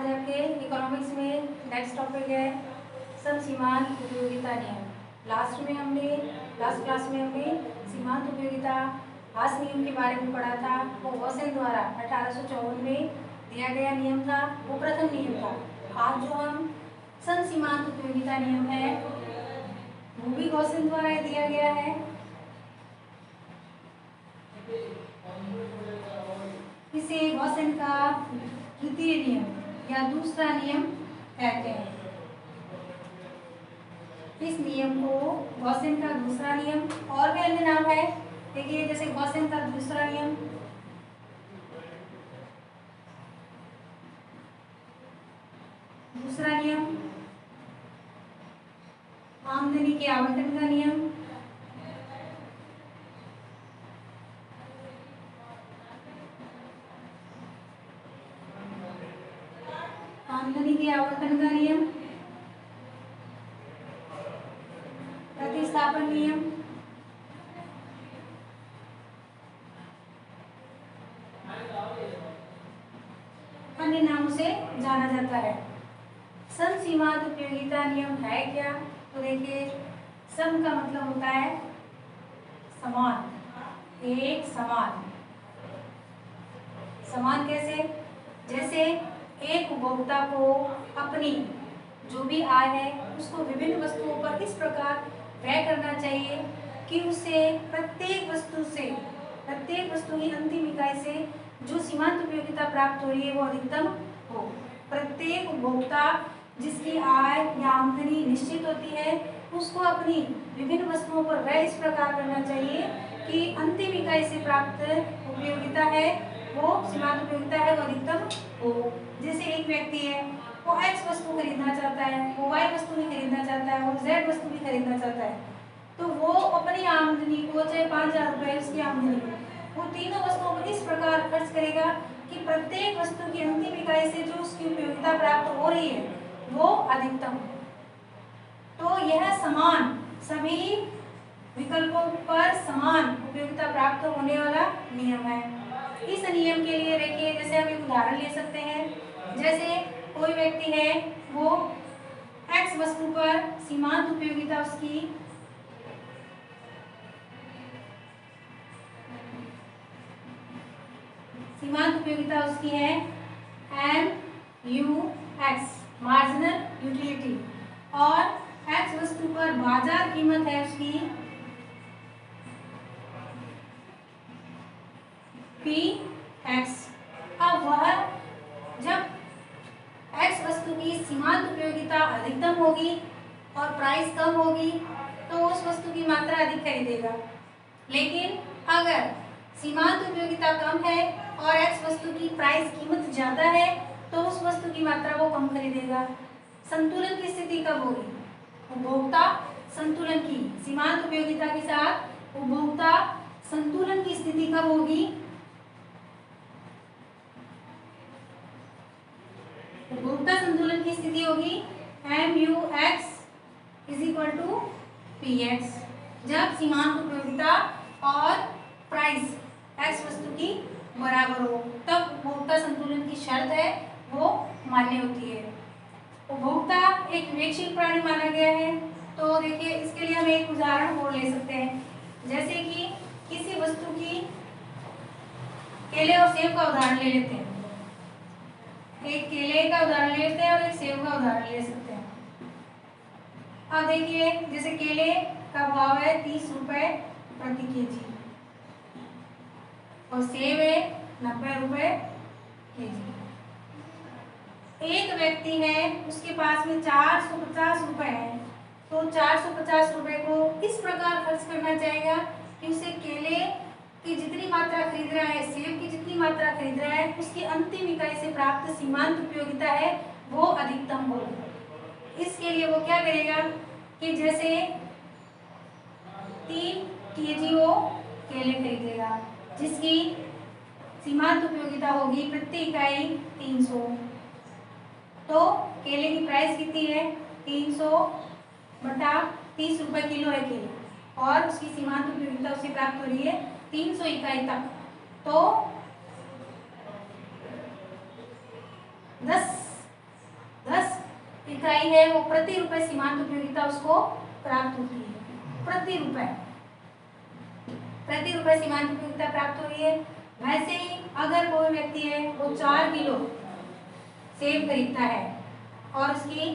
आज आपके इकोनॉमिक्स में नेक्स्ट टॉपिक है सब सीमांत उपयोगिता नियम। लास्ट क्लास में हमने सीमांत उपयोगिता हास नियम के बारे में पढ़ा था। वो गॉसेन द्वारा 1854 में दिया गया नियम था, वो प्रथम नियम था। आज जो हम सम सीमांत उपयोगिता नियम है वो भी गॉसेन द्वारा दिया गया है। इसे गॉसेन का द्वितीय नियम या दूसरा नियम कहते हैं। इस नियम को गॉसेन का दूसरा नियम और भी अन्य नाम है। देखिए जैसे गॉसेन का दूसरा नियम, दूसरा नियम आमदनी के आवंटन का नियम, आमदनी के आवंटन का नियम, प्रतिस्थापन नियम, अन्य नामों से जाना जाता है। सम सीमांत उपयोगिता नियम है क्या? तो देखिए सम का मतलब होता है समान, एक समान। समान कैसे? जैसे एक उपभोक्ता को अपनी जो भी आय है उसको विभिन्न वस्तुओं पर इस प्रकार व्यय करना चाहिए कि उसे प्रत्येक वस्तु की अंतिम इकाई से जो सीमांत उपयोगिता प्राप्त हो रही है वो अधिकतम हो। प्रत्येक उपभोक्ता जिसकी आय या आमदनी निश्चित होती है उसको अपनी विभिन्न वस्तुओं पर व्यय इस प्रकार करना चाहिए कि अंतिम इकाई से प्राप्त उपयोगिता है वो सीमांत उपयोगिता है वो अधिकतम हो। जैसे एक व्यक्ति है वो एक्स वस्तु खरीदना चाहता है, वो वाई वस्तु भी खरीदना चाहता है, वो जेड वस्तु भी खरीदना चाहता है, तो वो अपनी आमदनी को चाहे 5,000 रुपये उसकी आमदनी वो तीनों वस्तुओं पर इस प्रकार खर्च करेगा कि प्रत्येक वस्तु की अंतिम इकाई से जो उसकी उपयोगिता प्राप्त हो रही है वो अधिकतम। तो यह समान, सभी विकल्पों पर समान उपयोगिता प्राप्त होने वाला नियम है। इस नियम के लिए देखिए जैसे हम एक उदाहरण ले सकते हैं। जैसे कोई व्यक्ति है वो एक्स वस्तु पर सीमांत उपयोगिता उसकी है MUX मार्जिनल यूटिलिटी और एक्स वस्तु पर बाजार कीमत है उसकी PX। अब वह जब एक्स वस्तु की सीमांत उपयोगिता अधिकतम होगी और प्राइस कम होगी तो उस वस्तु की मात्रा अधिक खरीदेगा। लेकिन अगर सीमांत उपयोगिता कम है और एक्स वस्तु की प्राइस कीमत ज्यादा है तो उस वस्तु की मात्रा वो कम खरीदेगा। संतुलन की स्थिति कब होगी? उपभोक्ता संतुलन की, सीमांत उपयोगिता के साथ उपभोक्ता संतुलन की स्थिति कब होगी? उपभोक्ता संतुलन की स्थिति होगी MUX = PX। जब सीमांत उपयोगिता और प्राइस एक्स वस्तु की बराबर हो तब उपभोक्ता संतुलन की शर्त है वो मान्य होती है। उपभोक्ता एक विवेकशील प्राणी माना गया है। तो देखिए इसके लिए हम एक उदाहरण और ले सकते हैं। जैसे कि किसी वस्तु की केले और सेब का उदाहरण ले लेते हैं। एक केले का उदाहरण ले लेते हैं और एक सेब का उदाहरण ले सकते हैं। अब देखिए जैसे केले का भाव है 30 रुपए प्रति केजी और सेब है 90 रुपए केजी। एक व्यक्ति है उसके पास में 450 रुपए है तो 450 रुपए को इस प्रकार खर्च करना चाहेगा कि उसे केले की जितनी मात्रा खरीद रहा है, सेब की जितनी मात्रा खरीद रहा है उसकी अंतिम इकाई से प्राप्त सीमांत उपयोगिता है वो अधिकतम हो। इसके लिए वो क्या करेगा कि जैसे 3 केजी वो केले खरीदेगा जिसकी सीमांत उपयोगिता होगी प्रति इकाई 300। तो केले की प्राइस कितनी है? 300 बटा 30 रुपए किलो है केले और उसकी सीमांत उपयोगिता उसे प्राप्त हो रही है 300 इकाई तक। तो 10 इकाई है वो प्रति रुपए सीमांत उपयोगिता उसको प्राप्त होती है। प्रति रुपए सीमांत उपयोगिता प्राप्त हो रही है। वैसे ही अगर कोई व्यक्ति है वो 4 किलो सेब खरीदता है और उसकी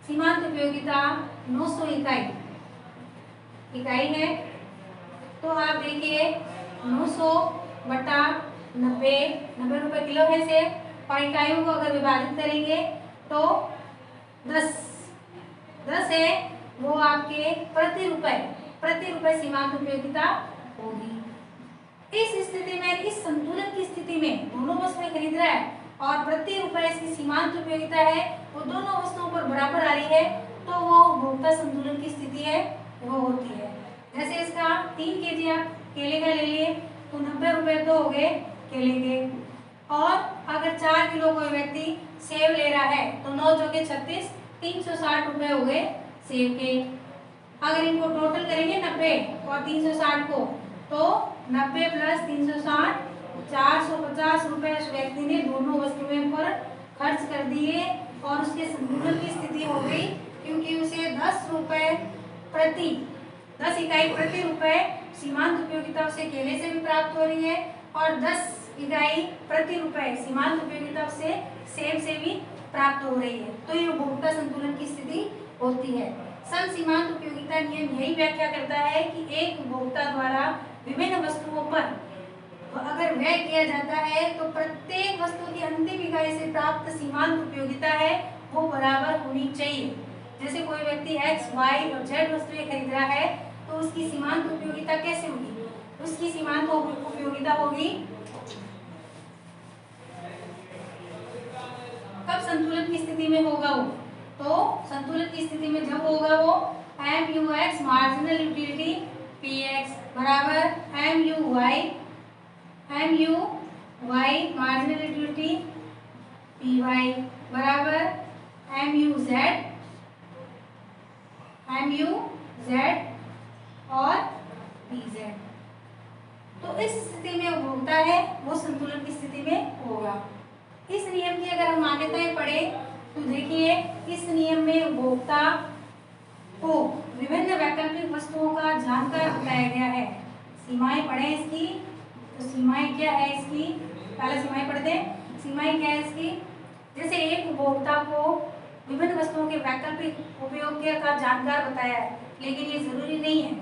सीमांत उपयोगिता 900 इकाई है, तो आप देखिए 900 बटा 90 रुपए किलो है सेब, और इकाइयों को अगर विभाजित करेंगे तो 10 है वो आपके प्रति रुपए सीमांत उपयोगिता होगी। इस स्थिति में, इस संतुलन की स्थिति में दोनों वस्तुएं खरीद रहा है और प्रति रुपए इसकी सीमांत उपयोगिता है वो दोनों वस्तुओं पर बराबर आ रही है, तो वो उपभोक्ता संतुलन की स्थिति है वो होती है। जैसे इसका 3 केजी आप केले का ले लिए तो 90 रुपए तो हो गए केले के, और अगर 4 किलो कोई व्यक्ति सेब ले रहा है तो 9 चौके 36, 360 रुपए हो गए सेब के। अगर इनको टोटल करेंगे 90 और 360 को, तो 90 प्लस 360 450 रुपए उस व्यक्ति ने दोनों वस्तुओं पर खर्च कर दिए और उसके संतुलन की स्थिति हो गई, क्योंकि उसे 10 इकाई प्रति रुपए सीमांत उपयोगिता उसे केले से भी प्राप्त हो रही है और 10 इकाई प्रति रुपए सीमांत उपयोगिता उसे सेब से भी प्राप्त हो रही है। तो ये उपभोक्ता संतुलन की स्थिति होती है। सम सीमांत उपयोगिता नियम यही व्याख्या करता है कि एक उपभोक्ता द्वारा विभिन्न वस्तुओं पर अगर व्यय किया जाता है तो प्रत्येक वस्तु की अंतिम इकाई से प्राप्त सीमांत उपयोगिता है वो बराबर होनी चाहिए। जैसे कोई व्यक्ति x, y और z वस्तुएं खरीद रहा है तो उसकी सीमांत उपयोगिता कैसे होगी? उसकी सीमांत उपयोगिता होगी कब संतुलन की स्थिति में होगा वो? तो संतुलन की स्थिति में जब होगा वो MUX मार्जिनल यूटिलिटी PX बराबर MUY मार्जिनल यूटिलिटी PY बराबर MUZ और PZ। तो इस स्थिति में उपभोक्ता है वो संतुलन की स्थिति में होगा। इस नियम की अगर हम मान्यताएं पढ़े तो देखिए इस नियम में उपभोक्ता को विभिन्न वैकल्पिक वस्तुओं का जानकार बताया गया है। सीमाएं पढ़े इसकी, तो सीमाएं क्या है इसकी, पहले सीमाएं पढ़ते हैं। सीमाएं क्या है इसकी? जैसे एक उपभोक्ता को विभिन्न वस्तुओं के वैकल्पिक उपयोग का जानकार बताया है, लेकिन ये जरूरी नहीं है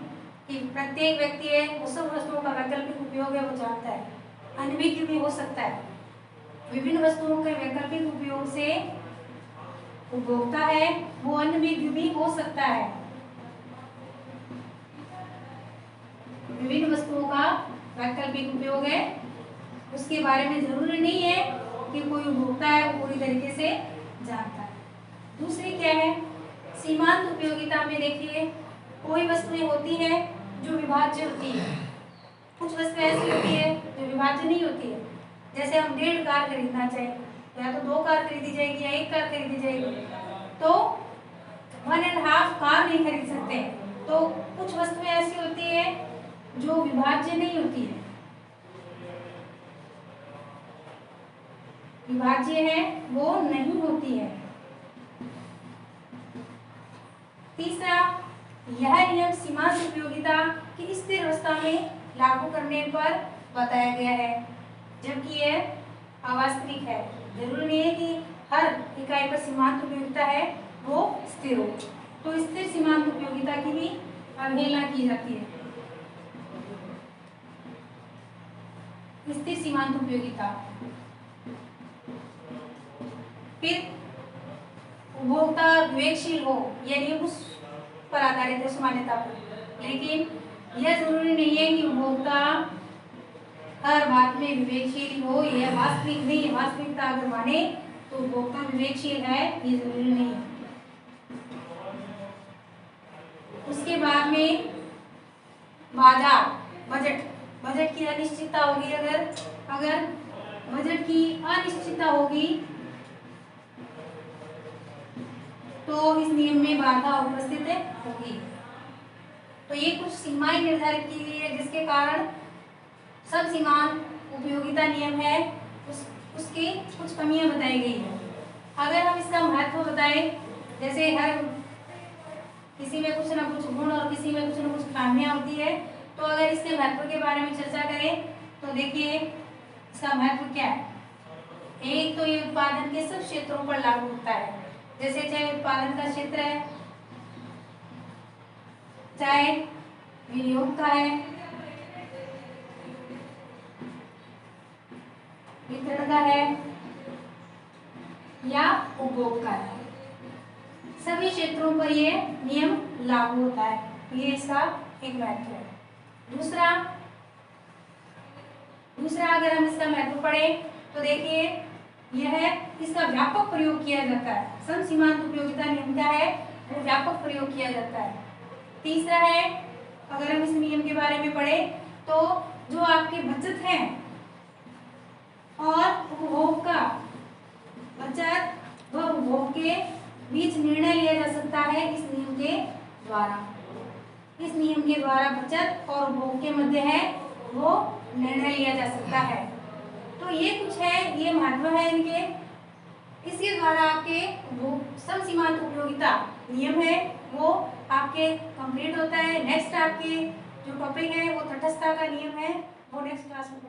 कि प्रत्येक व्यक्ति है उस सब वस्तुओं का वैकल्पिक उपयोग है वो जानता है। अनभिज्ञ भी हो सकता है। विभिन्न वस्तुओं के वैकल्पिक उपयोग से उपभोक्ता है वो अनभिज्ञ भी हो सकता है। विभिन्न वस्तुओं का वैकल्पिक उपयोग है उसके बारे में जरूरी नहीं है कि कोई उपभोक्ता है वो पूरी तरीके से जानता है। दूसरी क्या है? सीमांत उपयोगिता में देखिए कोई वस्तुएं होती है जो विभाज्य होती है, कुछ वस्तुएं ऐसी होती है जो विभाज्य नहीं होती है। जैसे हम 1.5 कार खरीदना चाहें, या तो 2 कार खरीदी जाएगी या 1 कार खरीदी जाएगी, तो 1.5 कार नहीं खरीद सकते। तो कुछ वस्तुएं ऐसी होती है जो विभाज्य नहीं होती है, विभाज्य है वो नहीं होती है। तीसरा, यह नियम सीमांत उपयोगिता की स्थिर अवस्था में लागू करने पर बताया गया है, जबकि यह अवास्तविक है। जरूरी नहीं है कि हर इकाई पर सीमांत उपयोगिता है वो स्थिर हो। तो स्थिर सीमांत उपयोगिता की भी अवहेलना की जाती है। स्थिर सीमांत उपयोगिता, फिर उपभोक्ता विवेकशील हो, यह नियम उस पर आधारित है, उस मान्यता पर। लेकिन यह जरूरी नहीं है कि उपभोक्ता हर बात में विवेकशील हो, यह वास्तविक नहीं है। वास्तविकता अगर माने तो उपभोक्ता विवेकशील है, ये जरूरी नहीं है। उसके बाद में बाजार, बजट की अनिश्चितता होगी। अगर बजट की अनिश्चितता होगी तो इस नियम में बाधा उपस्थित होगी। तो ये कुछ सीमाएं निर्धारित की गई है जिसके कारण सब सीमांत उपयोगिता नियम है उसकी कुछ कमियां बताई गई है। अगर हम इसका महत्व बताएं जैसे हर किसी में कुछ ना कुछ गुण और किसी में कुछ ना कुछ खामियां होती है। तो अगर इसके महत्व के बारे में चर्चा करें तो देखिए इसका महत्व क्या है। एक तो ये उत्पादन के सब क्षेत्रों पर लागू होता है, जैसे चाहे उत्पादन का क्षेत्र है, चाहे विनियोग का है, वितरण का है या उपभोग का है, सभी क्षेत्रों पर ये नियम लागू होता है। तो ये इसका एक महत्व है। दूसरा अगर हम इसका महत्व पढ़ें तो देखिए यह इसका व्यापक प्रयोग किया जाता है। समसीमांत उपयोगिता नियम क्या है, वो व्यापक प्रयोग किया जाता है। तीसरा है, अगर हम इस नियम के बारे में पढ़ें तो जो आपकी बचत है और उपभोग का, बचत व उपभोग के बीच निर्णय लिया जा सकता है इस नियम के द्वारा। इस नियम के द्वारा बचत और उपभोग के मध्य है वो निर्णय लिया जा सकता है। तो ये कुछ है, ये महत्व है इनके। इसके द्वारा आपके समसीमांत उपयोगिता नियम है वो आपके कंप्लीट होता है। नेक्स्ट आपके जो टॉपिक है वो तटस्थता का नियम है, वो नेक्स्ट क्लास में